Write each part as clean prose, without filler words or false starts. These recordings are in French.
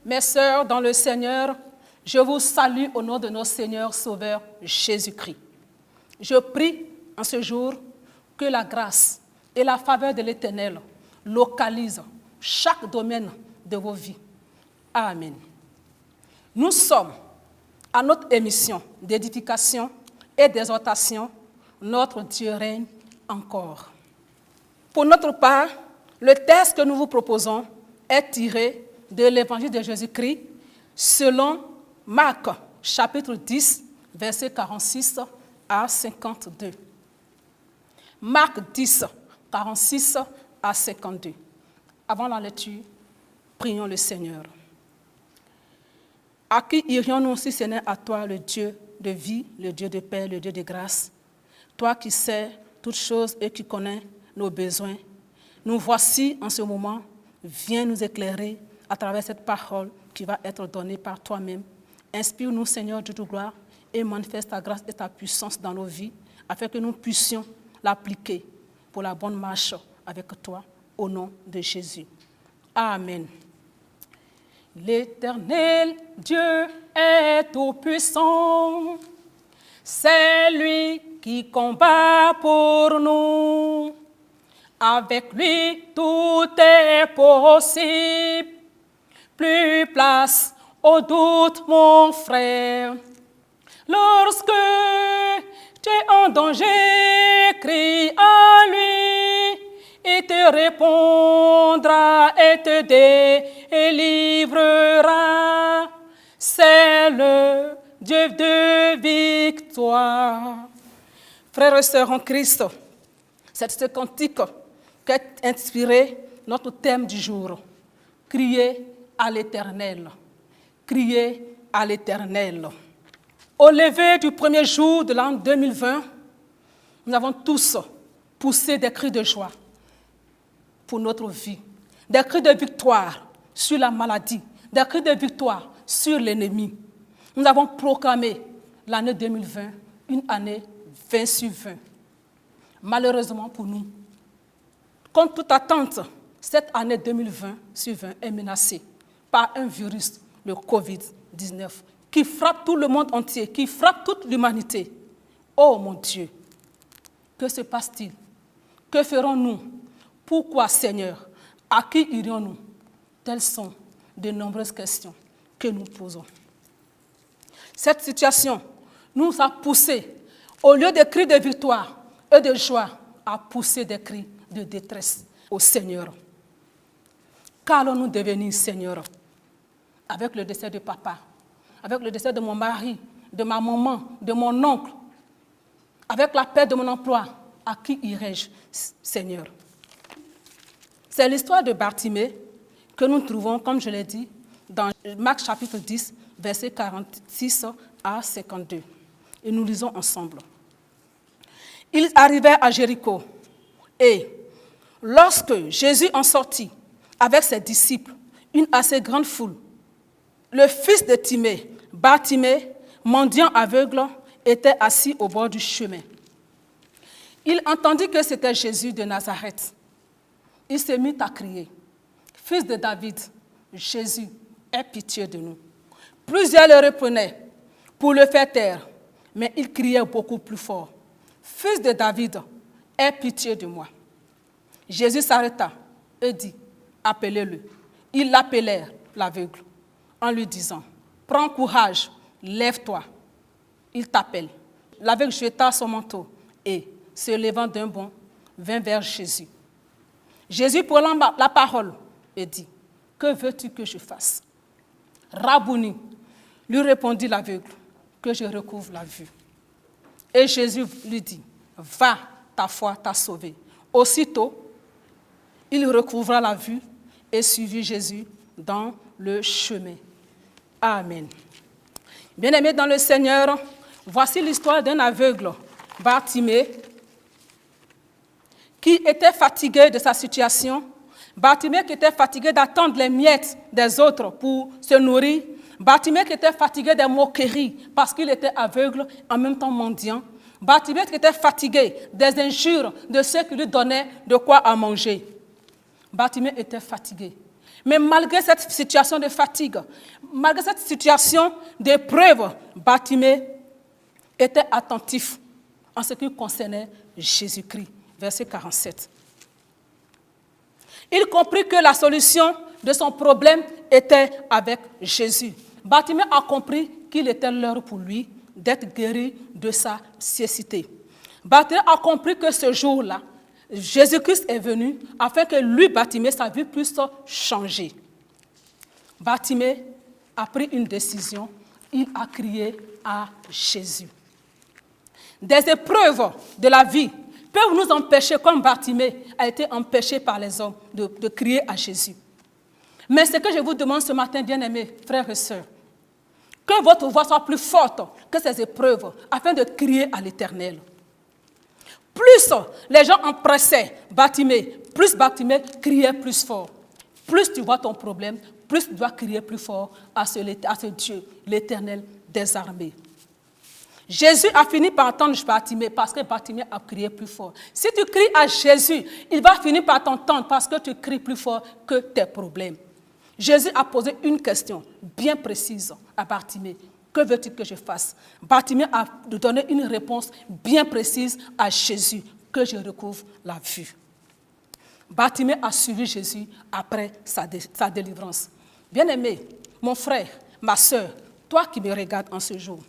Mes sœurs dans le Seigneur, je vous salue au nom de notre Seigneur Sauveur Jésus-Christ. Je prie en ce jour que la grâce et la faveur de l'Éternel localisent chaque domaine de vos vies. Amen. Nous sommes à notre émission d'édification et d'exhortation. Notre Dieu règne encore. Pour notre part, le texte que nous vous proposons est tiré de l'Évangile de Jésus-Christ selon Marc, chapitre 10, versets 46 à 52. Marc 10, 46 à 52. Avant la lecture, prions le Seigneur. À qui irions-nous si ce n'est à toi, le Dieu de vie, le Dieu de paix, le Dieu de grâce, toi qui sais toutes choses et qui connais nos besoins. Nous voici en ce moment, viens nous éclairer à travers cette parole qui va être donnée par toi-même. Inspire-nous, Seigneur, de toute gloire, et manifeste ta grâce et ta puissance dans nos vies, afin que nous puissions l'appliquer pour la bonne marche avec toi, au nom de Jésus. Amen. L'Éternel Dieu est tout-puissant, c'est lui qui combat pour nous. Avec lui, tout est possible. Plus place au doute, mon frère. Lorsque tu es en danger, crie à lui. Il te répondra et te délivrera. C'est le Dieu de victoire. Frères et sœurs en Christ, c'est ce cantique qui a inspiré notre thème du jour. Crier à l'Éternel. Crier à l'Éternel. Au lever du premier jour de l'an 2020, nous avons tous poussé des cris de joie pour notre vie, des cris de victoire sur la maladie, des cris de victoire sur l'ennemi. Nous avons proclamé l'année 2020 une année 20 sur 20. Malheureusement pour nous, contre toute attente, cette année 2020 sur 20 est menacée par un virus, le Covid-19, qui frappe tout le monde entier, qui frappe toute l'humanité. Oh mon Dieu, que se passe-t-il? Que ferons-nous? Pourquoi, Seigneur? À qui irions-nous? Telles sont de nombreuses questions que nous posons. Cette situation nous a poussés, au lieu des cris de victoire et de joie, à pousser des cris de détresse au Seigneur. Qu'allons-nous devenir, Seigneur? Avec le décès de papa, avec le décès de mon mari, de ma maman, de mon oncle, avec la perte de mon emploi, à qui irai-je, Seigneur? C'est l'histoire de Bartimée que nous trouvons, comme je l'ai dit, dans Marc chapitre 10, versets 46 à 52. Et nous lisons ensemble. Ils arrivèrent à Jéricho et lorsque Jésus en sortit avec ses disciples, une assez grande foule, le fils de Timée, Bartimée, mendiant aveugle, était assis au bord du chemin. Il entendit que c'était Jésus de Nazareth. Il se mit à crier, « Fils de David, Jésus, aie pitié de nous. » Plusieurs le reprenaient pour le faire taire, mais il criait beaucoup plus fort, « Fils de David, aie pitié de moi. » Jésus s'arrêta et dit, « Appelez-le. » Ils l'appelèrent, l'aveugle, en lui disant, « Prends courage, lève-toi. » Il t'appelle. L'aveugle jeta son manteau et, se levant d'un bond, vint vers Jésus. Jésus prenant la parole et dit, « Que veux-tu que je fasse? » « Rabouni, lui répondit l'aveugle, « que je recouvre la vue. » Et Jésus lui dit, « Va, ta foi t'a sauvé. » Aussitôt, il recouvra la vue et suivit Jésus dans le chemin. Amen. Bien-aimés dans le Seigneur, voici l'histoire d'un aveugle, Bartimée, qui était fatigué de sa situation. Bartimée qui était fatigué d'attendre les miettes des autres pour se nourrir. Bartimée qui était fatigué des moqueries parce qu'il était aveugle, en même temps mendiant. Bartimée qui était fatigué des injures de ceux qui lui donnaient de quoi à manger. Bartimée était fatigué. Mais malgré cette situation de fatigue, malgré cette situation d'épreuve, Bartimée était attentif en ce qui concernait Jésus-Christ. Verset 47. Il comprit que la solution de son problème était avec Jésus. Bartimée a compris qu'il était l'heure pour lui d'être guéri de sa cécité. Bartimée a compris que ce jour-là, Jésus-Christ est venu afin que lui, Bartimée, sa vie puisse changer. Bartimée a pris une décision. Il a crié à Jésus. Des épreuves de la vie peuvent nous empêcher, comme Bartimée a été empêché par les hommes, de crier à Jésus. Mais ce que je vous demande ce matin, bien-aimés frères et sœurs, que votre voix soit plus forte que ces épreuves, afin de crier à l'Éternel. Plus les gens empressaient Bartimée, plus Bartimée criait plus fort. Plus tu vois ton problème, plus tu dois crier plus fort à ce Dieu, l'Éternel des armées. Jésus a fini par entendre Bartimée parce que Bartimée a crié plus fort. Si tu cries à Jésus, il va finir par t'entendre parce que tu cries plus fort que tes problèmes. Jésus a posé une question bien précise à Bartimée. Que veux-tu que je fasse? Bartimée a donné une réponse bien précise à Jésus, que je recouvre la vue. Bartimée a suivi Jésus après sa délivrance. Bien-aimé, mon frère, ma soeur, toi qui me regardes en ce jour,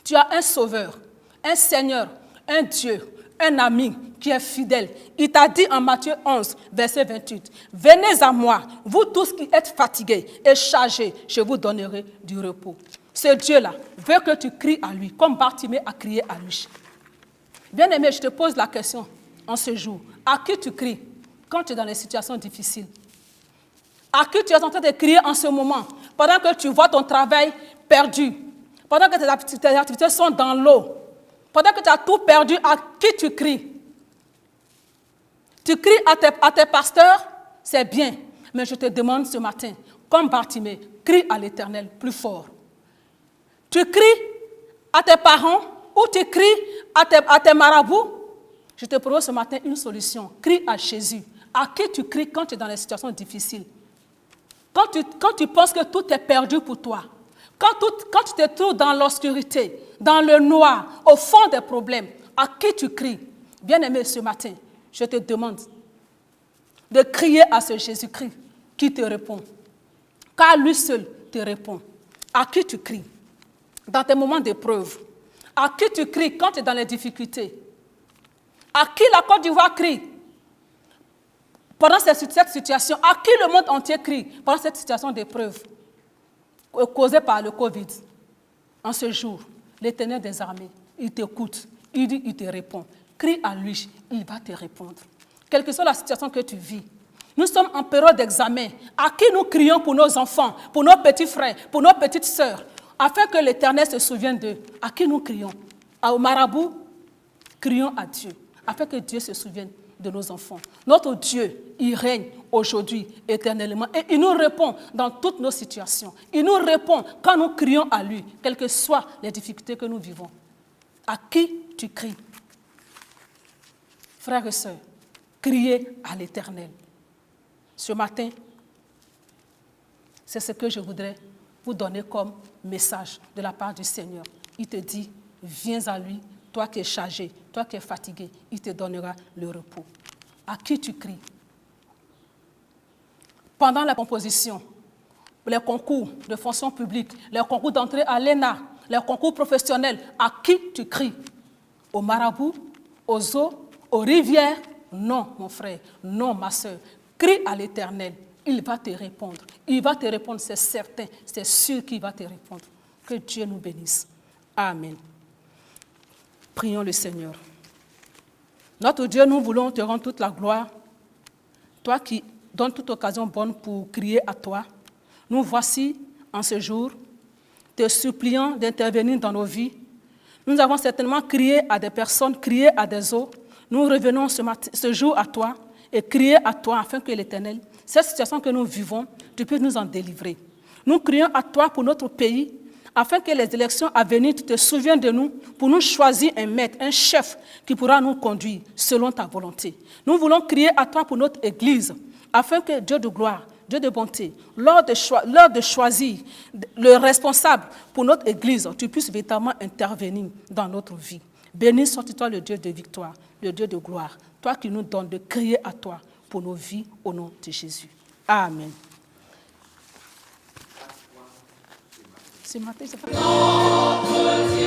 tu as un sauveur, un Seigneur, un Dieu, un ami qui est fidèle. Il t'a dit en Matthieu 11, verset 28, « Venez à moi, vous tous qui êtes fatigués et chargés, je vous donnerai du repos. » Ce Dieu-là veut que tu cries à lui, comme Bartimée a crié à lui. Bien-aimé, je te pose la question en ce jour. À qui tu cries quand tu es dans les situations difficiles? À qui tu es en train de crier en ce moment, pendant que tu vois ton travail perdu, pendant que tes activités sont dans l'eau, pendant que tu as tout perdu, à qui tu cries? Tu cries à tes pasteurs, c'est bien, mais je te demande ce matin, comme Bartimée, crie à l'Éternel plus fort. Tu cries à tes parents ou tu cries à tes marabouts? Je te propose ce matin une solution. Crie à Jésus. À qui tu cries quand tu es dans les situations difficiles? Quand tu penses que tout est perdu pour toi, quand tu te trouves dans l'obscurité, dans le noir, au fond des problèmes, à qui tu cries? Bien-aimé, ce matin, je te demande de crier à ce Jésus-Christ qui te répond. Car lui seul te répond. À qui tu cries? Dans tes moments d'épreuve. À qui tu cries quand tu es dans les difficultés? À qui la Côte d'Ivoire crie pendant cette situation? À qui le monde entier crie pendant cette situation d'épreuve causée par le Covid? En ce jour, l'Éternel des armées, il t'écoute, il te répond. Crie à lui, il va te répondre. Quelle que soit la situation que tu vis, nous sommes en période d'examen. À qui nous crions pour nos enfants, pour nos petits frères, pour nos petites sœurs, afin que l'Éternel se souvienne d'eux? À qui nous crions? Au marabout? Crions à Dieu, afin que Dieu se souvienne de nos enfants. Notre Dieu, il règne aujourd'hui, éternellement, et il nous répond dans toutes nos situations. Il nous répond quand nous crions à lui, quelles que soient les difficultés que nous vivons. À qui tu cries? Frères et sœurs, criez à l'Éternel. Ce matin, c'est ce que je voudrais vous donner comme message de la part du Seigneur. Il te dit, viens à lui, toi qui es chargé, toi qui es fatigué, il te donnera le repos. À qui tu cries? Pendant la composition, les concours de fonction publique, les concours d'entrée à l'ENA, les concours professionnels, à qui tu cries? Aux marabouts, aux eaux, aux rivières? Non, mon frère, non, ma soeur. Crie à l'Éternel, il va te répondre. Il va te répondre, c'est certain, c'est sûr qu'il va te répondre. Que Dieu nous bénisse. Amen. Prions le Seigneur. Notre Dieu, nous voulons te rendre toute la gloire. Toi qui donnes toute occasion bonne pour crier à toi. Nous voici en ce jour, te suppliant d'intervenir dans nos vies. Nous avons certainement crié à des personnes, crié à des eaux. Nous revenons ce jour à toi et crier à toi afin que l'Éternel, cette situation que nous vivons, tu puisses nous en délivrer. Nous crions à toi pour notre pays, afin que les élections à venir, tu te souviennes de nous, pour nous choisir un maître, un chef qui pourra nous conduire selon ta volonté. Nous voulons crier à toi pour notre Église, afin que Dieu de gloire Dieu de bonté, lors de choisir le responsable pour notre Église, tu puisses véritablement intervenir dans notre vie. Béni sois-tu, le Dieu de victoire, le Dieu de gloire, toi qui nous donnes de crier à toi pour nos vies au nom de Jésus. Amen. Ce matin, c'est pas...